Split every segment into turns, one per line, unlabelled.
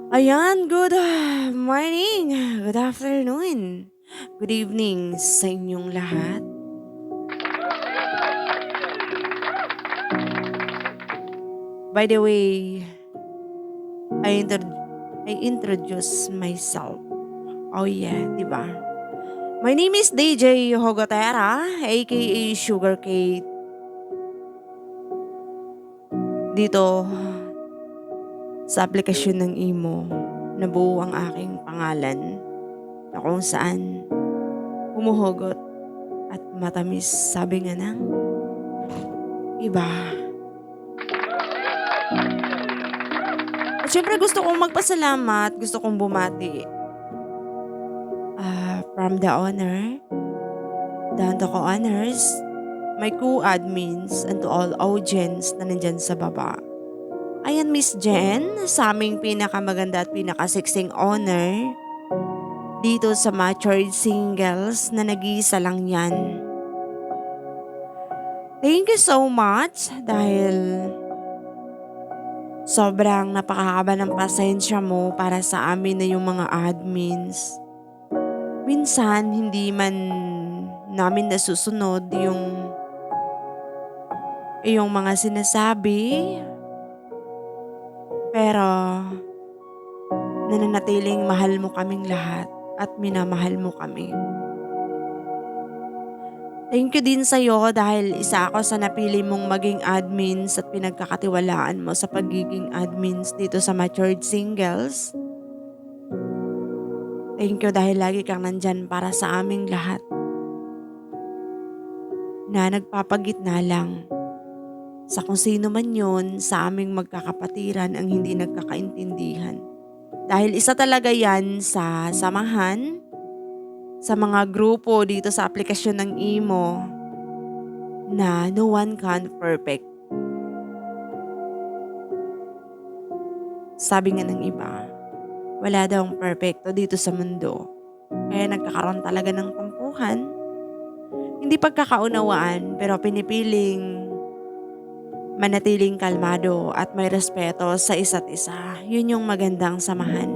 Ayan, good morning, good afternoon, good evening sa inyong lahat. By the way, I, intro- I introduce myself. Oh yeah, di ba? My name is DJ Hogotera, aka Sugar Kate. Dito sa aplikasyon ng Imo, nabuo ang aking pangalan na kung saan humuhugot at matamis sabi nga ng iba. At syempre gusto kong magpasalamat, gusto kong bumati from the owner, down to co-honors, my co-admins, and to all audience na nandyan sa baba. Ayan, Miss Jen, sa aming pinakamaganda at pinakasiksing honor dito sa matured singles na nag-iisa lang yan. Thank you so much dahil sobrang napakahaba ng pasensya mo para sa amin na yung mga admins. Minsan hindi man namin nasusunod yung mga sinasabi, pero nananatiling mahal mo kaming lahat at minamahal mo kami. Thank you din sa'yo dahil isa ako sa napili mong maging admins at pinagkakatiwalaan mo sa pagiging admins dito sa Matured Singles. Thank you dahil lagi kang nandyan para sa aming lahat na nagpapagitna lang sa kung sino man yon sa aming magkakapatiran ang hindi nagkakaintindihan. Dahil isa talaga yan sa samahan, sa mga grupo dito sa aplikasyon ng Imo na no one can perfect. Sabi nga ng iba, wala daw ang perfecto dito sa mundo. Kaya nagkakaroon talaga ng tampuhan, hindi pagkakaunawaan pero pinipiling manatiling kalmado at may respeto sa isa't isa. Yun yung magandang samahan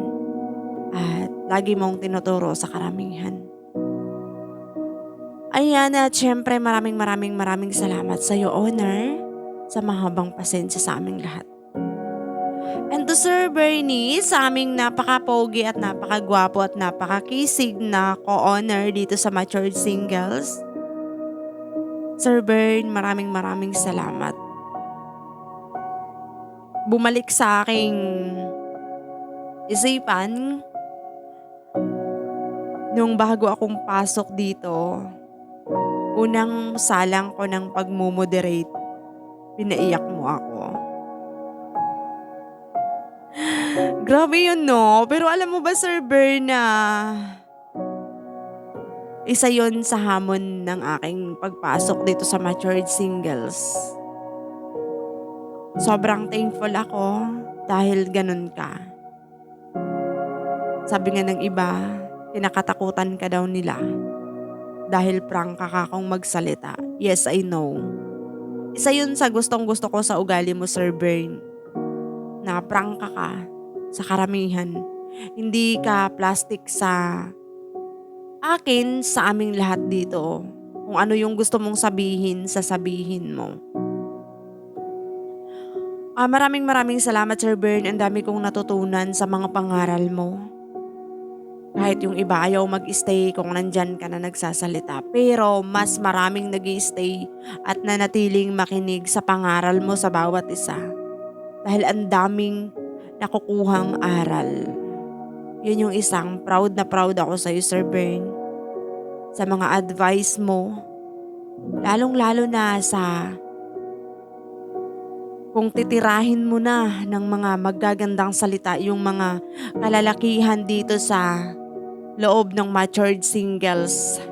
at lagi mong tinuturo sa karamihan. Ayan, at syempre maraming salamat sa iyo, Honor, sa mahabang pasensya sa aming lahat. And to Sir Bernie, sa aming napaka-pogi at napakagwapo at napakakisig na co-honor dito sa Matured Singles. Sir Bern, maraming salamat. Bumalik sa aking isipan nung bago akong pasok dito. Unang salang ko ng pagmumoderate, pinaiyak mo ako. Grabe yun, no? Pero alam mo ba, Sir Bern, na isa yon sa hamon ng aking pagpasok dito sa Matured Singles. Sobrang thankful ako dahil ganun ka. Sabi nga ng iba, kinakatakutan ka daw nila dahil prangka ka kung magsalita. Yes, I know. Isa yun sa gustong gusto ko sa ugali mo, Sir Bern. Na prangka ka sa karamihan. Hindi ka plastic sa akin, sa aming lahat dito. Kung ano yung gusto mong sabihin, sasabihin mo. Maraming salamat, Sir Bern. Ang dami kong natutunan sa mga pangaral mo. Kahit yung iba ayaw mag-stay kung nandyan ka na nagsasalita. Pero mas maraming nag-stay at nanatiling makinig sa pangaral mo sa bawat isa. Dahil ang daming nakukuhang aral. Yun yung isang proud na proud ako sa iyo, Sir Bern. Sa mga advice mo. Lalong-lalo na sa kung titirahin mo na ng mga magagandang salita yung mga kalalakihan dito sa loob ng Matured Singles.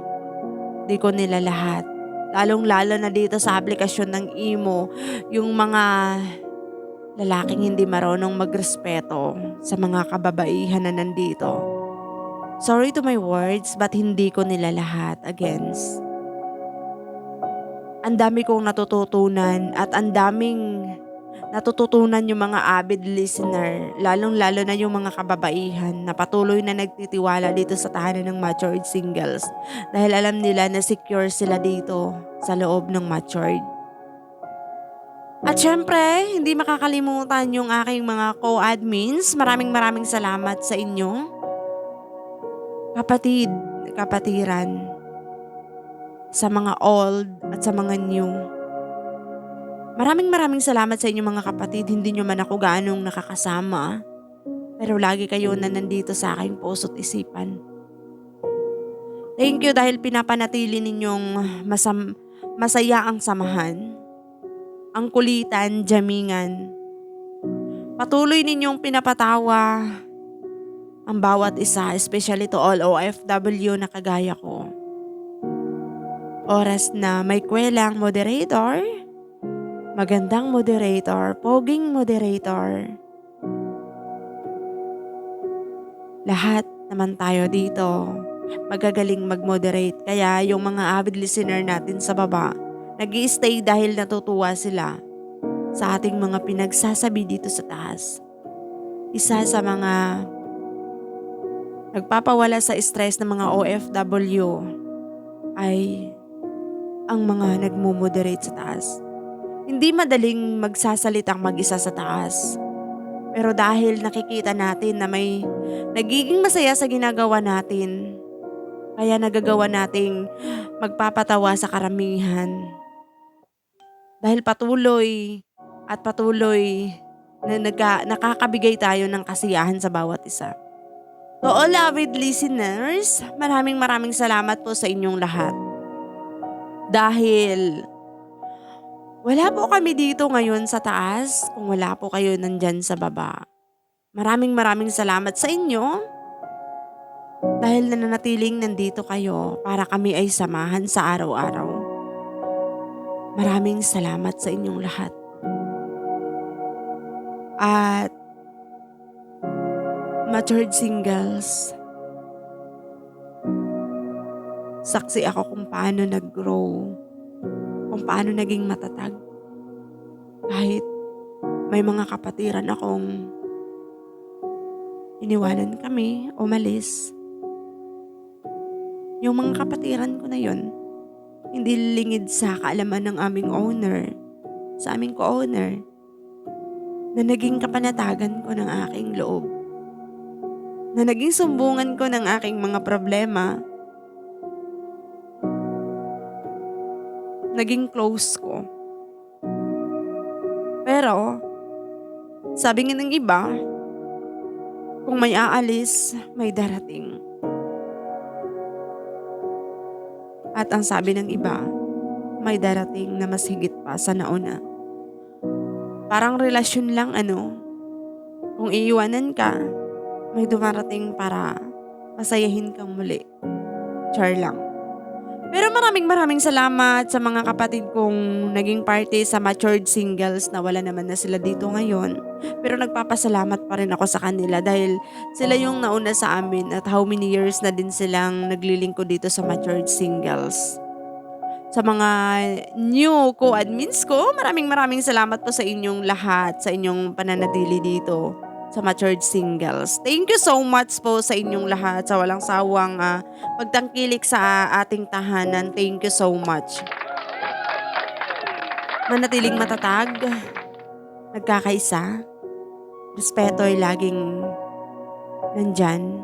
Di ko nila lahat. Lalong-lalo na dito sa aplikasyon ng Imo, yung mga lalaking hindi marunong magrespeto sa mga kababaihan na nandito. Sorry to my words, but hindi ko nila lahat against. Ang dami kong natututunan at ang daming natututunan yung mga avid listener, lalong-lalo na yung mga kababaihan na patuloy na nagtitiwala dito sa tahanan ng matured singles dahil alam nila na secure sila dito sa loob ng matured. At syempre, hindi makakalimutan yung aking mga co-admins. Maraming salamat sa inyo, kapatid, kapatiran, sa mga old at sa mga new. Maraming salamat sa inyo mga kapatid. Hindi nyo man ako gaanong nakakasama. Pero lagi kayo na nandito sa aking puso't isipan. Thank you dahil pinapanatili ninyong masaya ang samahan. Ang kulitan, jamingan. Patuloy ninyong pinapatawa ang bawat isa, especially to all OFW na kagaya ko. Oras na may kwelang moderator, magandang moderator, poging moderator. Lahat naman tayo dito magagaling mag-moderate. Kaya yung mga avid listener natin sa baba, nag-i-stay dahil natutuwa sila sa ating mga pinagsasabi dito sa taas. Isa sa mga nagpapawala sa stress ng mga OFW ay ang mga nagmo-moderate sa taas. Hindi madaling magsasalitang mag-isa sa taas. Pero dahil nakikita natin na may nagiging masaya sa ginagawa natin, kaya nagagawa nating magpapatawa sa karamihan. Dahil patuloy na nakakabigay tayo ng kasiyahan sa bawat isa. To all avid listeners, maraming salamat po sa inyong lahat. Dahil wala po kami dito ngayon sa taas kung wala po kayo nandyan sa baba. Maraming salamat sa inyo dahil nananatiling nandito kayo para kami ay samahan sa araw-araw. Maraming salamat sa inyong lahat. At matured singles, saksi ako kung paano nag-grow, kung paano naging matatag. Kahit may mga kapatiran akong iniwanan kami, umalis. Yung mga kapatiran ko na yun, hindi lingid sa kaalaman ng aming owner, sa aming co-owner, na naging kapanatagan ko ng aking loob, na naging sumbungan ko ng aking mga problema, naging close ko. Pero, sabi nga ng iba, kung may aalis, may darating. At ang sabi ng iba, may darating na mas higit pa sa nauna. Parang relasyon lang kung iiwanan ka, may dumarating para pasayahin kang muli. Char lang. Pero maraming salamat sa mga kapatid kong naging party sa matured singles na wala naman na sila dito ngayon. Pero nagpapasalamat pa rin ako sa kanila dahil sila yung nauna sa amin at how many years na din silang naglilingkod dito sa matured singles. Sa mga new co-admins ko, maraming salamat po sa inyong lahat, sa inyong pananatili dito sa matured singles. Thank you so much po sa inyong lahat sa walang sawang pagtangkilik sa ating tahanan. Thank you so much. Manatiling matatag, nagkakaisa, respeto ay laging nandyan.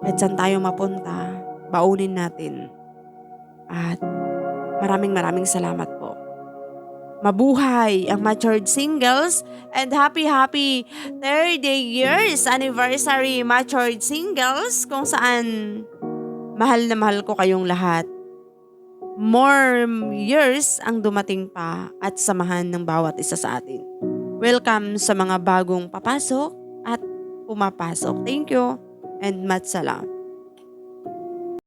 At saan tayo mapunta, baunin natin. At maraming salamat po. Mabuhay ang matured singles and happy 30 years anniversary matured singles kung saan mahal na mahal ko kayong lahat. More years ang dumating pa at samahan ng bawat isa sa atin. Welcome sa mga bagong papasok at pumapasok. Thank you and matsalam.